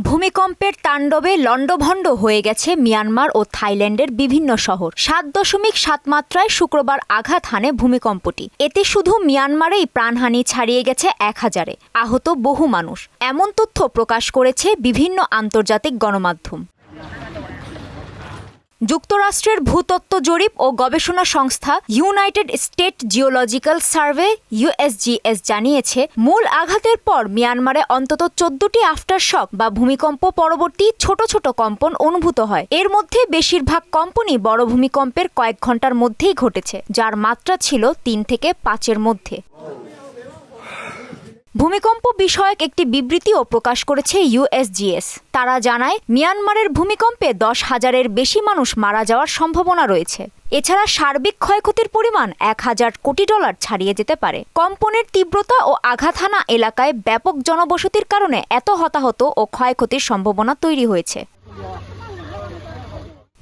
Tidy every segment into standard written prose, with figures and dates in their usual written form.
ভূমিকম্পের তাণ্ডবে লণ্ডভণ্ড হয়ে গেছে মিয়ানমার ও থাইল্যান্ডের বিভিন্ন শহর। ৭.৭ মাত্রায় শুক্রবার আঘাত হানে ভূমিকম্পটি। এতে শুধু মিয়ানমারেই প্রাণহানি ছাড়িয়ে গেছে ১,০০০-এ, আহত বহু মানুষ। এমন তথ্য প্রকাশ করেছে বিভিন্ন আন্তর্জাতিক গণমাধ্যম। যুক্তরাষ্ট্রের ভূতত্ত্ব জরিপ ও গবেষণা সংস্থা United state geological survey USGS জানিয়েছে, মূল আঘাতের পর মিয়ানমারে অন্তত ১৪টি আফটারশক বা ভূমিকম্প পরবর্তী ছোট ছোট কম্পন অনুভূত হয়। এর মধ্যে বেশিরভাগ কম্পনই বড় ভূমিকম্পের কয়েক ঘন্টার মধ্যেই ঘটেছে, যার মাত্রা ছিল ৩ থেকে ৫-এর মধ্যে। ভূমিকম্প বিষয়ক একটি বিবৃতিও প্রকাশ করেছে ইউএসজিএস। তারা জানায়, মিয়ানমারের ভূমিকম্পে ১০,০০০-এর বেশি মানুষ মারা যাওয়ার সম্ভাবনা রয়েছে। এছাড়া সার্বিক ক্ষয়ক্ষতির পরিমাণ $১,০০০ কোটি ছাড়িয়ে যেতে পারে। কম্পনের তীব্রতা ও আঘাত হানা এলাকায় ব্যাপক জনবসতির কারণে এত হতাহত ও ক্ষয়ক্ষতির সম্ভাবনা তৈরি হয়েছে।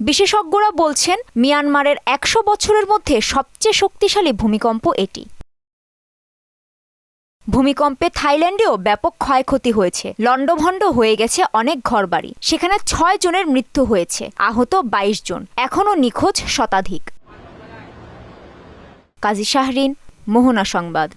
বিশেষজ্ঞরা বলছেন, মিয়ানমারের ১০০ বছরের মধ্যে সবচেয়ে শক্তিশালী ভূমিকম্প এটি। ভূমিকম্পে থাইল্যান্ডেও ব্যাপক ক্ষয়ক্ষতি হয়েছে। লণ্ডভণ্ড হয়ে গেছে অনেক ঘরবাড়ি। সেখানে ৬ জনের মৃত্যু হয়েছে, আহত ২২ জন, এখনও নিখোঁজ শতাধিক। কাজী শাহরিন, মোহনা সংবাদ।